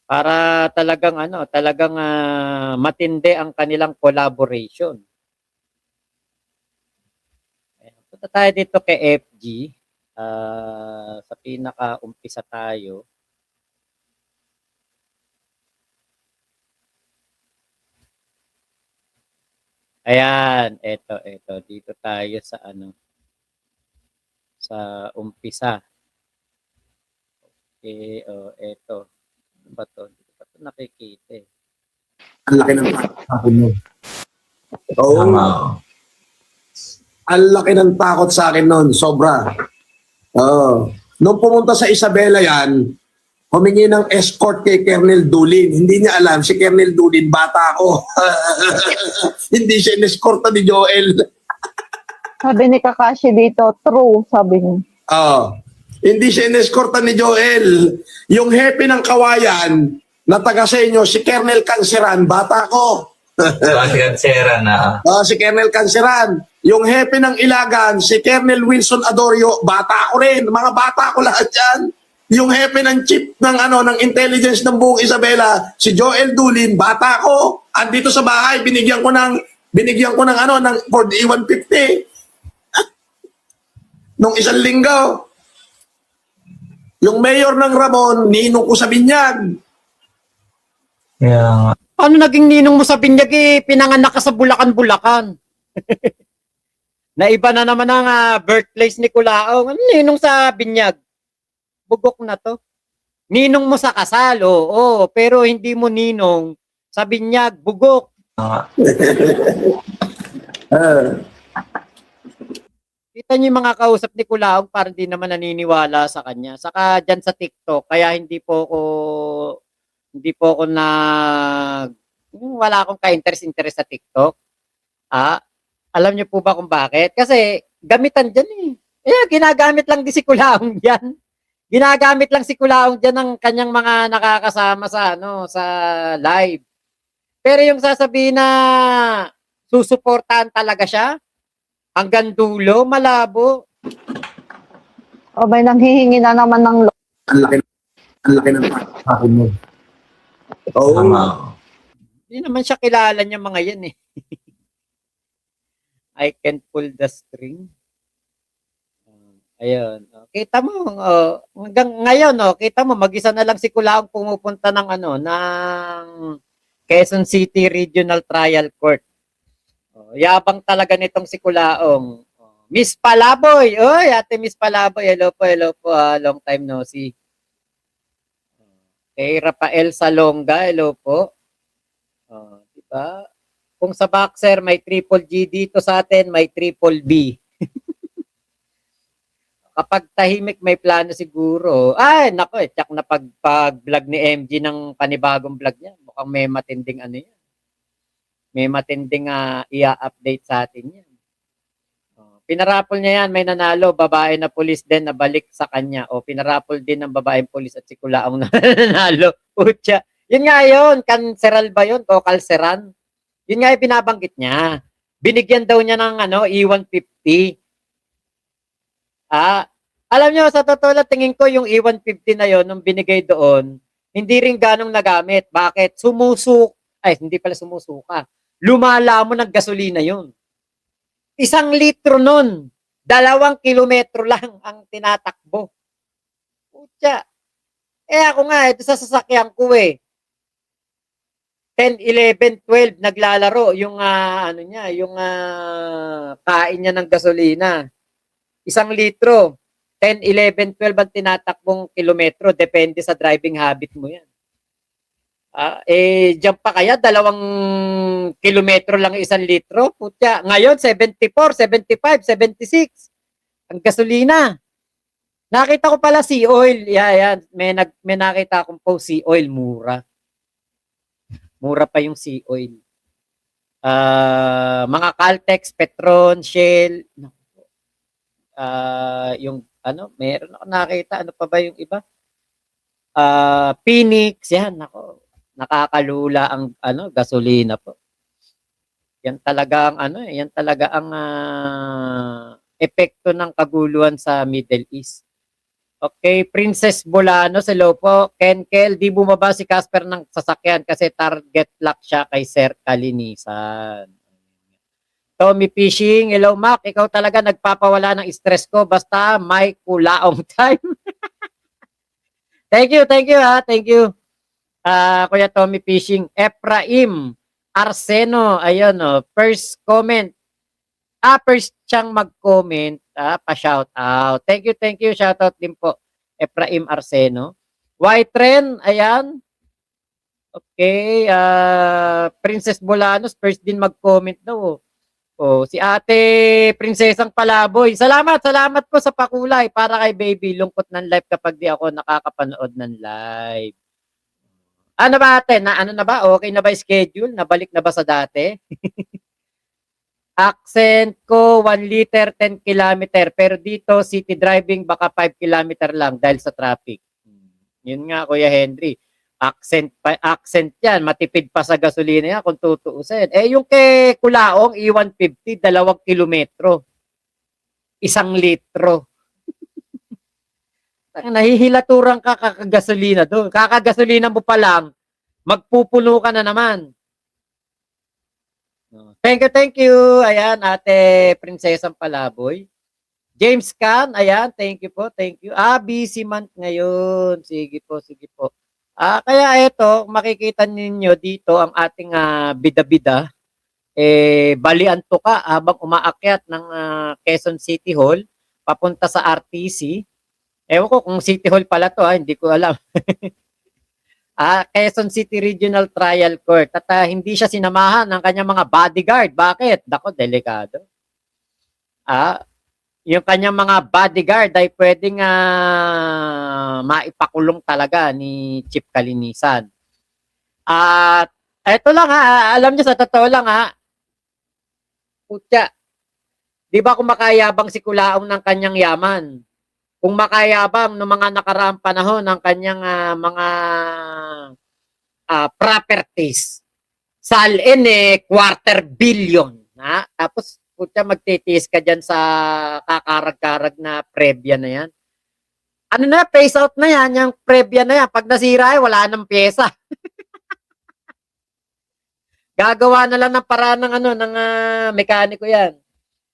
para talagang ano, talagang matindi ang kanilang collaboration. Ayan. Punta tayo dito kay FG. Sa pinaka-umpisa tayo. Ayan, eto. Dito tayo sa ano, sa umpisa. Okay, eto. Ano ba to? Hindi ko pa to nakikita eh. Ang laki ng takot sa akin nun. Oo. Ang laki ng takot sa akin nun. Sobra. Oo. Nung pumunta sa Isabela yan, humingi ng escort kay Colonel Dulin. Hindi niya alam, si Colonel Dulin, bata ako. Hindi siya in-escorta ni Joel. Sabi ni Kakashi dito, true, sabi niya. Hindi siya in-escorta ni Joel. Yung happy ng kawayan, na taga sa inyo, si Colonel Canceran, bata ko. Si Canceran na. Si Colonel Canceran. Yung happy ng Ilagan, si Colonel Wilson Adorio, bata ko rin. Mga bata ko lahat yan. Yung happy ng chief ng ng intelligence ng buong Isabela, si Joel Dulin, bata ko. Andito sa bahay, binigyan ko ng ng Ford E150. Nung isang linggo. Yung mayor ng Ramon, ninong ko sa binyag. Yeah. Ano naging ninong mo sa Binyag eh? Pinanganak ka sa Bulacan. Na iba na naman ang birthplace ni Culaong. Ano ninong sa Binyag? Bugok na to. Ninong mo sa kasal, oo. Pero hindi mo ninong sa Binyag, bugok. Kita niyo yung mga kausap ni Culaong para di naman naniniwala sa kanya. Saka dyan sa TikTok, kaya hindi po ako wala akong ka-interest sa TikTok. Alam niyo po ba kung bakit? Kasi gamitan dyan eh. Ginagamit lang din si Culaong dyan. Ginagamit lang si Culaong dyan ng kanyang mga nakakasama sa live. Pero yung sasabihin na susuportahan talaga siya, hanggang dulo, malabo. O may nanghihingi na naman ng Ang laki ng takot sa akin nun. Oo. Hindi naman siya kilala niya mga yan eh. I can pull the string. Ayun. Kita mo, hanggang ngayon, kita mo, mag-isa na lang si Culaong pumupunta ng Quezon City Regional Trial Court. Yabang talaga nitong si Culaong. Miss Palaboy! Oy, ate Miss Palaboy, hello po, long time no see. Kay Rafael Salonga, hello po. Diba? Kung sa boxer may triple G dito sa atin, may triple B. Kapag tahimik may plano siguro. Ay, nako tsak na pag-vlog ni MG ng panibagong vlog niya. Mukhang may matinding yan. May matinding i-update sa atin yan. Pinarapol niya yan, may nanalo, babae na pulis din na balik sa kanya. Pinarapol din ng babaeng pulis at si Culaong na nanalo. Utya. Yun nga yun, Canceral ba yun? O Calceran? Yun nga yung binabanggit niya. Binigyan daw niya ng E150. Alam niyo, sa totoo lang, tingin ko yung E150 na yon nung binigay doon, hindi rin ganong nagamit. Bakit? Hindi pala sumusuka. Lumalamon ng gasolina yun. 1 litro nun. 2 kilometro lang ang tinatakbo. Putya. Ako nga, ito sa sasakyan ko 10, 11, 12 naglalaro yung yung kain niya ng gasolina. 1 litro. 10, 11, 12 ang tinatakbong kilometro. Depende sa driving habit mo yan. Diyan pa kaya 2 kilometro lang 1 litro? Putya. Ngayon, 74, 75, 76. Ang gasolina. Nakita ko pala sea oil. Yan. May nakita akong post sea oil. Mura. Mura pa yung sea oil. Mga Caltex, Petron, Shell. Yung meron ako nakita, ano pa ba yung iba? Phoenix, yan, nakakalula ang gasolina po. Yan talaga ang epekto ng kaguluhan sa Middle East. Okay, Princess Bolanos, hello po. Kenkel, di bumaba si Casper ng sasakyan kasi target lock siya kay Sir Kalinisan. Tommy Fishing, hello Mac, ikaw talaga nagpapawala ng stress ko basta may kulaong time. Thank you ha, thank you. Kuya Tommy Fishing, Ephraim Arseno, ayun first comment. First siyang mag-comment, pa-shout out. Thank you, shout out din po. Ephraim Arseno. White Trend, ayan. Okay, Princess Bolanos, first din mag-comment daw. Oh, si Ate Prinsesang Palaboy. Salamat po sa pakulay para kay baby. Lungkot ng live kapag di ako nakakapanood ng live. Ano ba ate? Ano na ba? Okay na ba schedule? Nabalik na ba sa dati? Accent ko 1 liter 10 kilometer pero dito city driving baka 5 kilometer lang dahil sa traffic. Yun nga Kuya Henry. Accent yan, matipid pa sa gasolina yan kung tutuusin. Yung kay Kulaong E150 2 kilometro. 1 litro. Nahihilaturan ka kakagasolina doon. Kakagasolina mo pa lang, magpupuno ka na naman. Thank you. Ayan, Ate Prinsesang Palaboy. James Can, ayan, thank you po, thank you. Busy month ngayon. Sige po. Kaya ito, makikita ninyo dito ang ating bida-bida. Balian to ka habang umaakyat ng Quezon City Hall, papunta sa RTC. Ewan ko kung City Hall pala to, hindi ko alam. Quezon City Regional Trial Court at hindi siya sinamahan ng kanyang mga bodyguard. Bakit? Dako, delikado. Yung kanyang mga bodyguard ay pwedeng maipakulong talaga ni Chief Kalinisan. At eto lang alam niyo sa totoo lang putya. 'Di ba kumakayabang si Kulaong ng kanyang yaman? Kung makayabang ng mga nakaraang panahon ng kanyang mga properties, salin 250 million. Tapos putya magtitiis ka dyan sa kakarag-karag na previa na yan. Ano na, phase out na yan, yung previa na yan. Pag nasira wala nang pyesa. Gagawa na lang ng paraan ng mekaniko yan.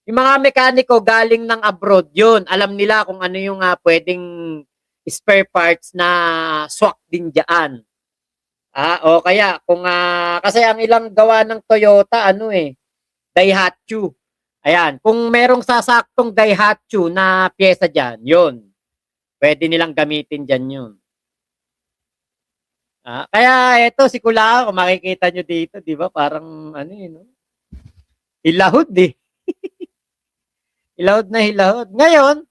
Yung mga mekaniko galing ng abroad yun. Alam nila kung ano yung pwedeng spare parts na swak din dyan. O kaya, kung kasi ang ilang gawa ng Toyota, Daihatsu. Ayan, kung merong sasaktong Daihatsu na pyesa dyan, yun. Pwede nilang gamitin dyan yun. Kaya ito, si Kulaong, kung makikita nyo dito, di ba? Parang, hilahod hilahod na hilahod. Ngayon,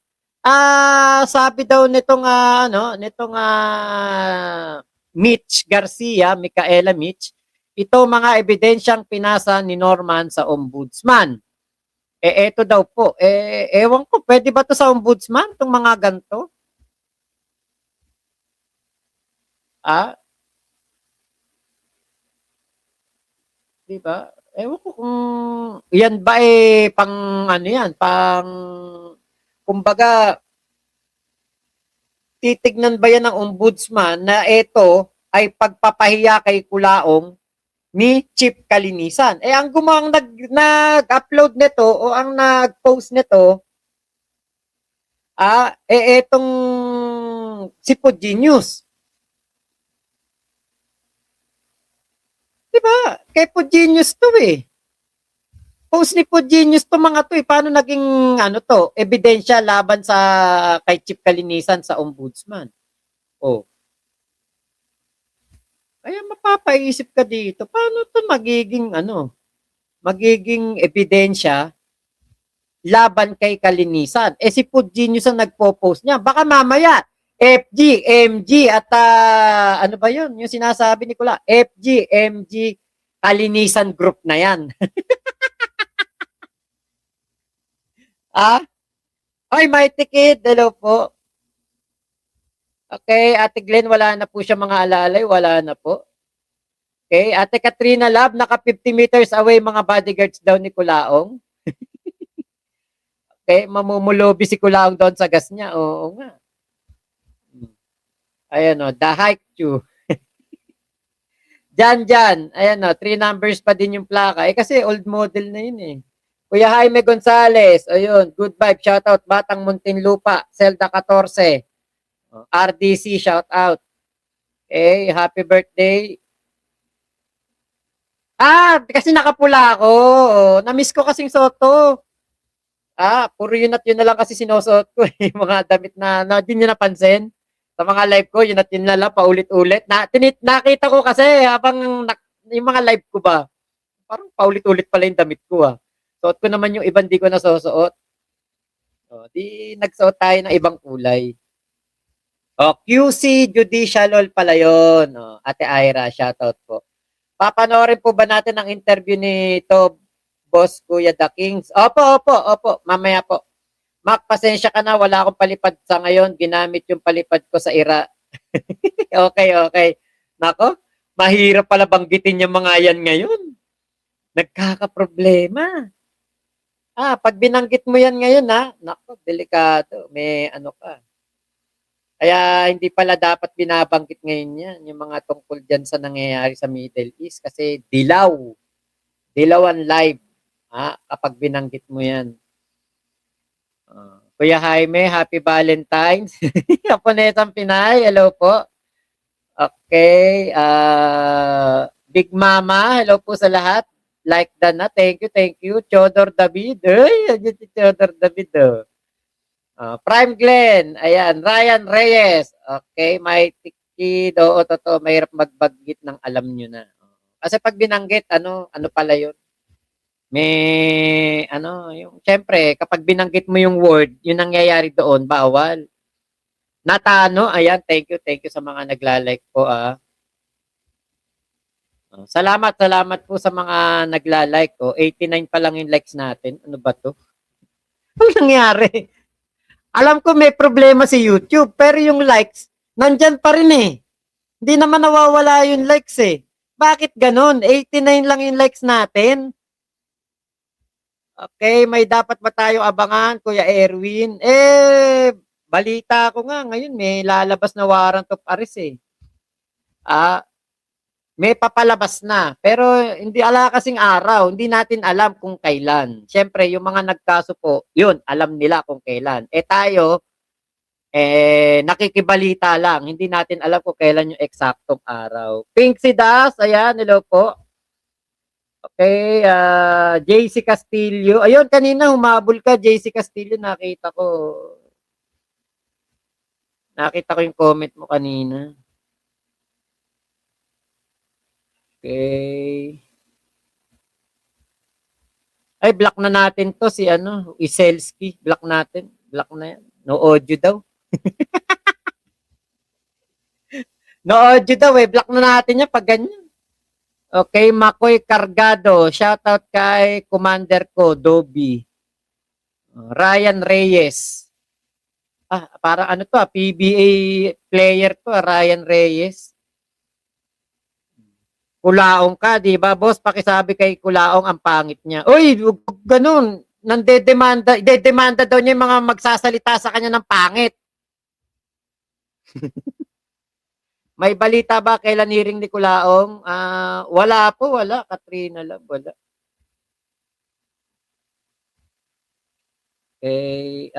sabi daw nitong Mitch Garcia, Micaela Mitch, ito mga ebidensyang pinasa ni Norman sa ombudsman. Eto daw po. Ewan ko, pwede ba to sa ombudsman itong mga ganito? Di ba? Ewan ko kung yan ba pang kumbaga titignan ba yan ng ombudsman na ito ay pagpapahiya kay Kulaong ni Chief Kalinisan. Ang gumawang nag-upload nito o ang nag-post nito etong si Pugenius. Diba? Kay Pugenius to Post ni Pugenius to mga to Paano naging ebidensya laban sa kay Chief Kalinisan sa ombudsman? Kaya mapapaisip ka dito, paano to magiging magiging ebidensya laban kay Kalinisan? Si Pugenius ang nagpo-post niya. Baka mamaya FG, MG at ano ba yun? Yung sinasabi ni Kula, FG, MG, Kalinisan group na yan. Ay, Mighty Kid, hello po. Okay, Ate Glenn, wala na po siya mga alalay, wala na po. Okay, Ate Katrina Lab, naka 50 meters away mga bodyguards daw ni Kulaong. Okay, mamumulobi si Kulaong doon sa gas niya, oo nga. Ayan o, The Hike You. Jan. Ayan o, 3 numbers pa din yung plaka. Kasi old model na yun eh. Kuya Jaime Gonzales. Ayun, good vibe. Shoutout. Batang Muntinlupa. Zelda 14. RDC, shoutout. Okay, happy birthday. Kasi nakapula ako. Na-miss ko kasing soto. Puro yun at yun na lang kasi sinusuot ko. Yung mga damit na di nyo napansin. Sa mga live ko, yun at yun na lang, paulit-ulit. Nakita ko kasi yung mga live ko ba, parang paulit-ulit pala yung damit ko Suot ko naman yung ibang di ko nasusuot. Di nagsuot tayo ng ibang kulay. QC Judicial Law pala yun. Ate Ira, shoutout po. Papanoorin po ba natin ang interview ni Boss Kuya The Kings? Opo. Mamaya po. Mac, pasensya ka na. Wala akong palipad sa ngayon. Ginamit yung palipad ko sa ira. Okay. Nako, mahirap pala banggitin yung mga yan ngayon. Nagkakaproblema. Pag binanggit mo yan ngayon, nako, delikado. May ano ka. Kaya hindi pala dapat binabanggit ngayon yan, yung mga tungkol dyan sa nangyayari sa Middle East. Kasi dilawan live, kapag binanggit mo yan. Kuya Jaime, happy Valentine's. Kapunesang Pinay, hello po. Okay, Big Mama, hello po sa lahat. Like na, thank you. Chodor David, Chodor David. Prime Glenn, ayan, Ryan Reyes. Okay, may tikid, totoo, mahirap magbanggit ng alam nyo na. Kasi pag binanggit, ano pala yun? May, yung, syempre, kapag binanggit mo yung word, yung nangyayari doon, bawal. Natano, ayan, thank you sa mga nagla-like po, Salamat po sa mga nagla-like, 89 pa lang yung likes natin. Ano ba to? Ano nangyari? Alam ko may problema si YouTube, pero yung likes, nandyan pa rin eh. Hindi naman nawawala yung likes eh. Bakit ganun? 89 lang yung likes natin. Okay, may dapat ba tayong abangan, Kuya Erwin? Balita ko nga ngayon, may lalabas na warrant of arrest eh. May papalabas na. Pero hindi ala kasing araw, hindi natin alam kung kailan. Siyempre, yung mga nagkaso po, yun, alam nila kung kailan. Tayo, nakikibalita lang. Hindi natin alam kung kailan yung eksaktong araw. Pink Sidas, ayan, hello po. Okay, JC Castillo. Ayun, kanina humabol ka, JC Castillo, nakita ko. Nakita ko yung comment mo kanina. Okay. Ay, block na natin to si Iselski. Block natin. Block na yan. No audio daw. No audio daw Block na natin yan pag ganyan. Okay, Makoy Cargado. Shoutout kay Commander ko, Dobby. Ryan Reyes. Parang PBA player to, Ryan Reyes. Kulaong ka, di ba? Boss, pakisabi kay Kulaong ang pangit niya. Uy, ganun. Dedemanda daw niya yung mga magsasalita sa kanya ng pangit. May balita ba kailan hearing ni Kulaong? Wala po, wala. Katrina lang, wala. Okay.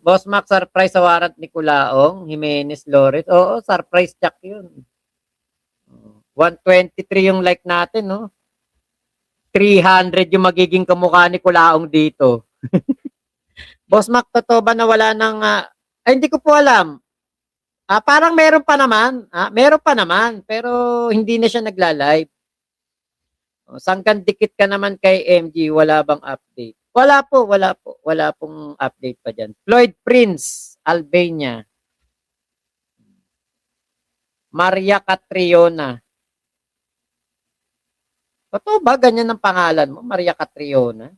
Boss Mac, surprise sa warrant ni Kulaong. Jimenez Lores. Oo, surprise check yun. 123 yung like natin, no? 300 yung magiging kamukha ni Kulaong dito. Boss Mac, totoo ba na wala ng... hindi ko po alam. Parang meron pa naman. Meron pa naman, pero hindi na siya nagla-live. Sangkan dikit ka naman kay MG, wala bang update? Wala po. Wala pong update pa dyan. Floyd Prince, Albania. Maria Catriona. Totoo ba? Ganyan ang pangalan mo? Maria Catriona?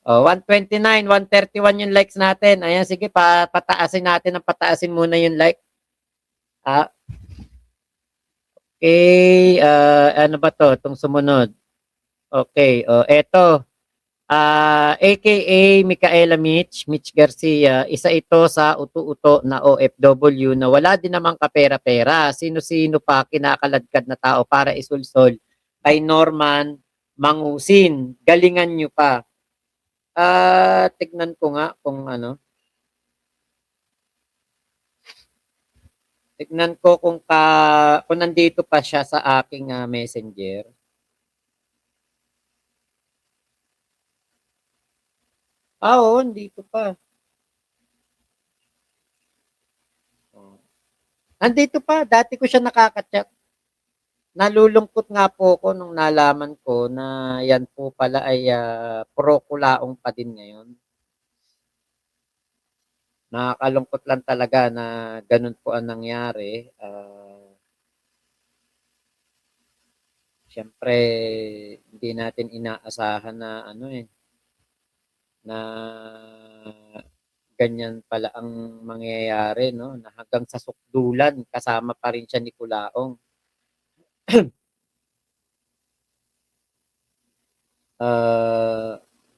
129, 131 yung likes natin. Ayan, sige, pataasin natin ang pataasin muna yung like. Okay, ano ba to? Itong sumunod. Okay, eto. AKA Micaela Mitch Garcia, isa ito sa uto-uto na OFW na wala din namang kapera-pera. Sino-sino pa kinakaladkad na tao para isulsol kay Norman Mangusin. Galingan nyo pa. Tignan ko nga kung ano. Tignan ko kung nandito pa siya sa aking messenger. Oo, nandito pa. Oh. Nandito pa, dati ko siya nakaka-chat. Nalulungkot nga po ako nung nalaman ko na yan po pala ay pro-kulaong pa din ngayon. Nakakalungkot lang talaga na ganun po ang nangyari. Siyempre, hindi natin inaasahan na ano na ganyan pala ang mangyayari, no? Na hanggang sa sukdulan, kasama pa rin siya ni Kulaong.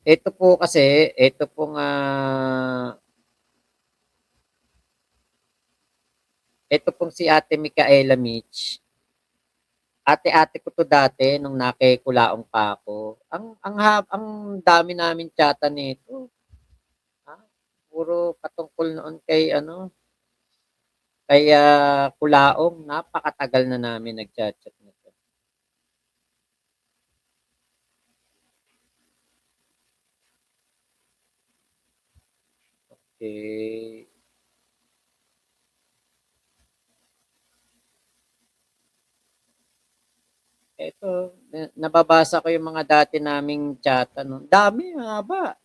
Ito po kasi, ito pong ito pong si Ate Micaela Mitch. Ate-ate ko to dati nung nakikulaong pa ako. Ang dami namin chata nito. Ha? Puro patungkol noon kay kay Kulaong. Napakatagal na namin nagchat-chat nito. Okay. Eto, nababasa ko yung mga dati naming chata no. Dami, haba.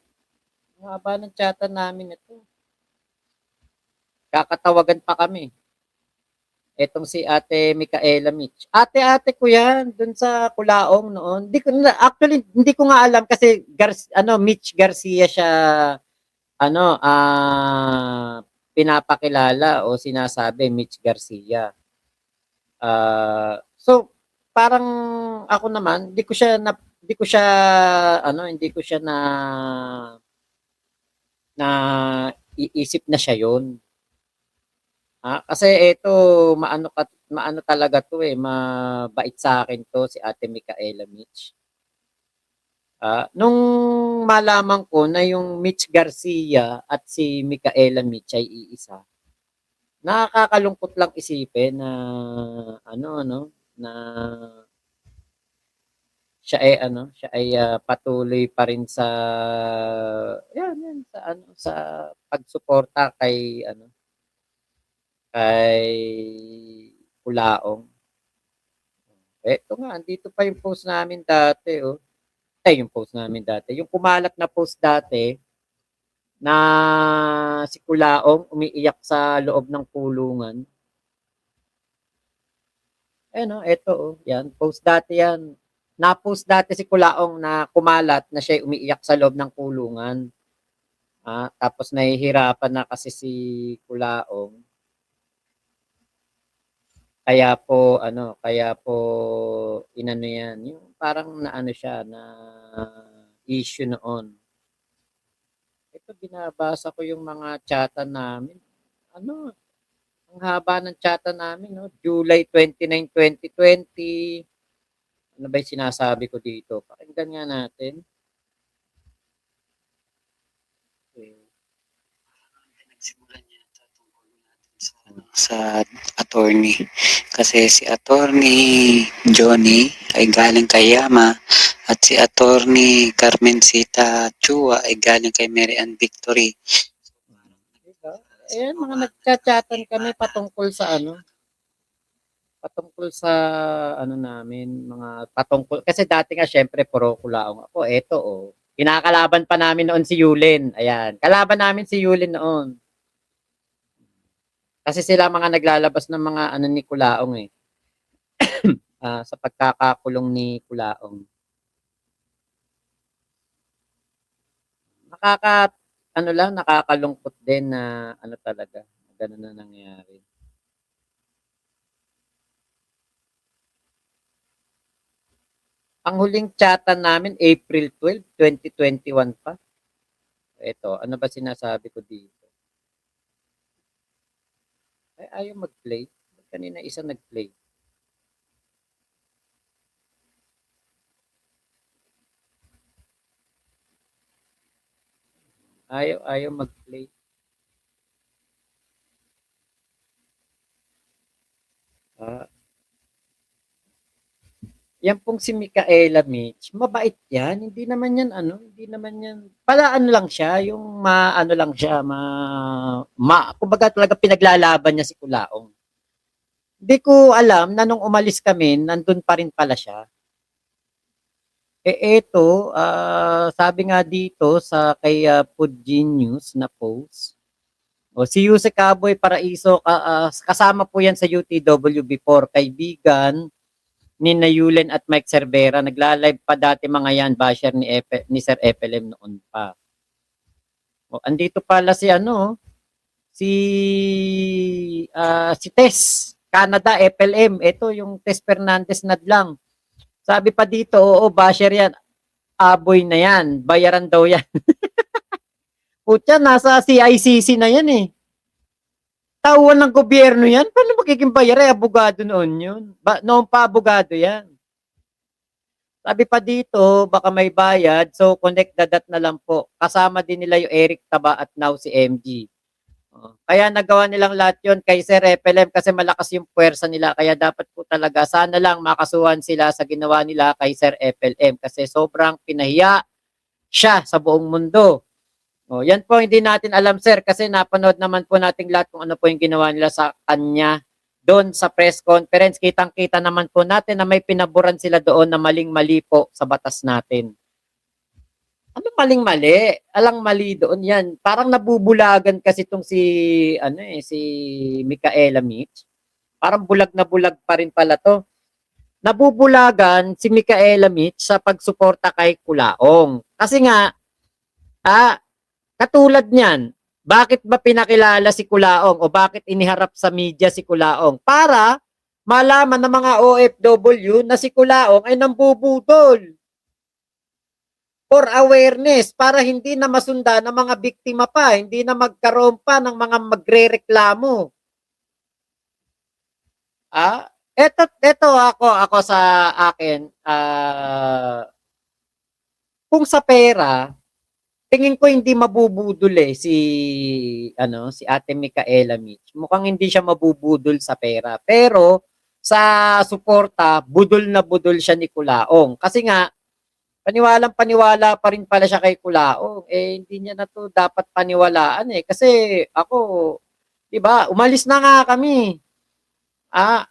Ang haba ng chata namin ito. Kakatawagan pa kami. Etong si Ate Micaela Mitch. Ate-ate ko yan dun sa Kulaong noon. Actually hindi ko nga alam kasi Mitch Garcia siya pinapakilala o sinasabi Mitch Garcia. So parang ako naman hindi ko siya na iisip na siya 'yon. Kasi ito maano talaga 'to mabait sa akin 'to si Ate Micaela Mitch. Nung malaman ko na yung Mitch Garcia at si Micaela Mitch ay iisa, nakakalungkot lang isipin na na siya ay patuloy pa rin sa yan sa pagsuporta kay Kulaong. Eto nga, andito pa yung post namin dati, oh. Yung post namin dati. Yung kumalat na post dati na si Kulaong umiiyak sa loob ng kulungan. Eto, oh. Yan, post dati yan. Na-post dati si Kulaong na kumalat na siya umiiyak sa loob ng kulungan. Tapos nahihirapan na kasi si Kulaong. Kaya po inano yan, yung parang naano siya na issue noon. Ito binabasa ko yung mga chata namin. Ang haba ng chata namin, no? July 29, 2020. Ano ba yung sinasabi ko dito? Pakinggan nga natin. Okay. Nagsimulan niya tungkol natin sa attorney. Kasi si attorney Johnny ay galing kay Yama at si attorney Carmencita Chua ay galing kay Mary Ann Victory. Diba? Mga nagchat-chatan kami patungkol sa namin, mga patungkol, kasi dati nga syempre puro Kulaong ako, kinakalaban pa namin noon si Yulin, ayan, kalaban namin si Yulin noon, kasi sila mga naglalabas ng mga ni Kulaong sa pagkakakulong ni Kulaong. Nakakalungkot din na talaga, ganun na nangyari. Ang huling chatan namin, April 12, 2021 pa. Ito, ano ba sinasabi ko dito? Ay, ayaw mag-play. Kanina isa nag-play. Ayaw mag-play. Yan pong si Micaela Mitch, mabait yan. Hindi naman yan hindi naman yan. Pala ano lang siya, yung ano lang siya, kumbaga talaga pinaglalaban niya si Kulaong. Hindi ko alam na nung umalis kami, nandun pa rin pala siya. Eto, sabi nga dito sa kay Food Genius na post, si Yuse Caboy Paraiso, kasama po yan sa UTW before, kaibigan ni Yulen at Mike Cervera. Nagla-live pa dati mga yan, basher ni Sir FLM noon pa. Andito pala si si Tess, Canada, FLM. Ito yung Tess Fernandez Nadlang. Sabi pa dito, oo, basher yan. Aboy na yan. Bayaran daw yan. Putya, nasa CICC na yan eh. Tauhan ng gobyerno yan. Paano magiging bayar? Abogado noon yun. Noon pa abogado yan. Sabi pa dito, baka may bayad. So, connect the dot na lang po. Kasama din nila yung Eric Taba at now si MG. Kaya nagawa nilang lahat yun kay Sir FLM kasi malakas yung puwersa nila. Kaya dapat po talaga, sana lang makasuhan sila sa ginawa nila kay Sir FLM kasi sobrang pinahiya siya sa buong mundo. Yan po hindi natin alam, sir, kasi napanood naman po nating lahat kung ano po yung ginawa nila sa kanya doon sa press conference. Kitang-kita naman po natin na may pinaburan sila doon na maling-mali po sa batas natin. Ano maling-mali? Alang mali doon yan. Parang nabubulagan kasi itong si Micaela Mitch. Parang bulag na bulag pa rin pala to. Nabubulagan si Micaela Mitch sa pagsuporta kay Kulaong. Kasi nga, katulad niyan, bakit ba pinakilala si Kulaong o bakit iniharap sa media si Kulaong? Para malaman ng mga OFW na si Kulaong ay nambubudol. For awareness, para hindi na masunda ng mga biktima pa, hindi na magkaroon pa ng mga magrereklamo. Eto ako sa akin, kung sa pera, tingin ko hindi mabubudol si Ate Micaela Mitch. Mukhang hindi siya mabubudol sa pera. Pero sa suporta, budol na budol siya ni Kulaong. Kasi nga paniwala pa rin pala siya kay Kulaong. Hindi niya na to dapat paniwalaan kasi ako, 'di ba? Umalis na nga kami.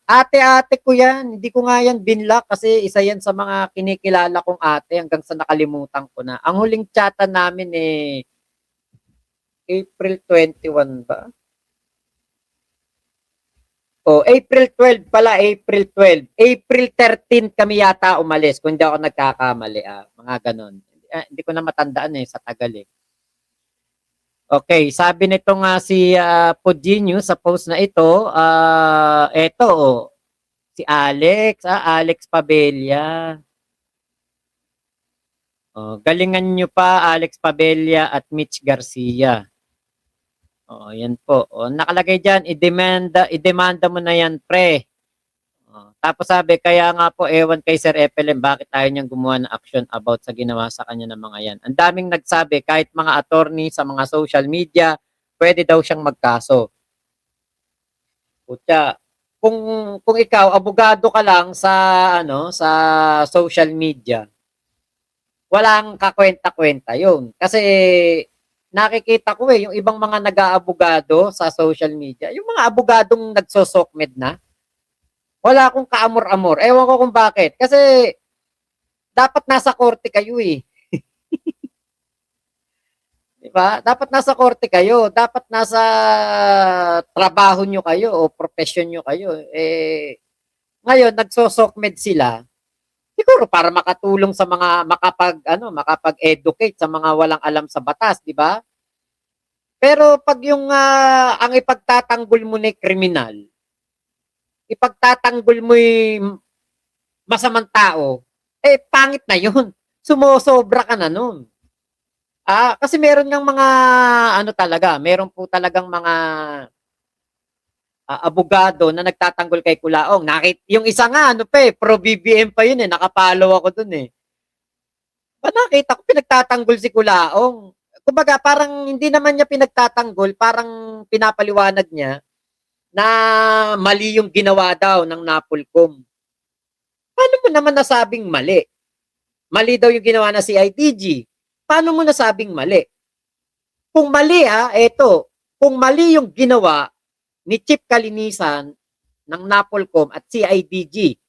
Ate-ate ko yan. Hindi ko nga yan binlock kasi isa yan sa mga kinikilala kong ate hanggang sa nakalimutan ko na. Ang huling chatan namin April 21 ba? April 12 pala, April 12. April 13 kami yata umalis kung hindi ako nagkakamali. Mga ganon. Hindi ko na matandaan sa tagal Okay, sabi nito nga si Podinho sa post na ito, si Alex, Alex Pabella. Galingan nyo pa Alex Pabella at Mitch Garcia. Yan po. Nakalagay diyan, idemanda mo na yan, pre. Tapos sabi, kaya nga po, ewan kay Sir FLM, bakit tayo niyang gumawa ng action about sa ginawa sa kanya ng mga yan. Ang daming nagsabi, kahit mga attorney sa mga social media, pwede daw siyang magkaso. Kutya, kung ikaw, abogado ka lang sa social media, walang kakwenta-kwenta yun. Kasi nakikita ko yung ibang mga nag-aabogado sa social media, yung mga abogadong nagsosokmed na, wala akong kaamor-amor. Ewan ko kung bakit. Kasi dapat nasa korte kayo Diba? Dapat nasa korte kayo. Dapat nasa trabaho nyo kayo o profession nyo kayo. Ngayon, nagsosokmed sila. Siguro para makatulong sa mga makapag-educate sa mga walang alam sa batas, di ba? Pero pag ang ipagtatanggol mo na kriminal, ipagtatanggol mo masamang tao, pangit na yun. Sumosobra ka na nun. Kasi meron ng mga, meron po talagang mga abogado na nagtatanggol kay Kulaong. Yung isa nga, pro-BBM pa yun nakapalo ako dun nakita ko pinagtatanggol si Kulaong. Kumbaga, parang hindi naman niya pinagtatanggol, parang pinapaliwanag niya na mali yung ginawa daw ng Napolcom. Paano mo naman nasabing mali? Mali daw yung ginawa na CIDG. Paano mo nasabing mali? Kung mali kung mali yung ginawa ni Chief Kalinisan ng Napolcom at CIDG,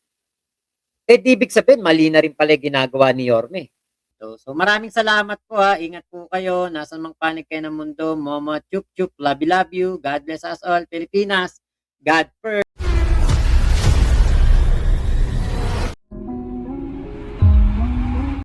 ibig sabihin, mali na rin pala ginagawa ni Yorme. So maraming salamat po Ingat po kayo. Nasaan mang panig kayo ng mundo. Momo, chup chup, love you. God bless us all. Pilipinas, God first.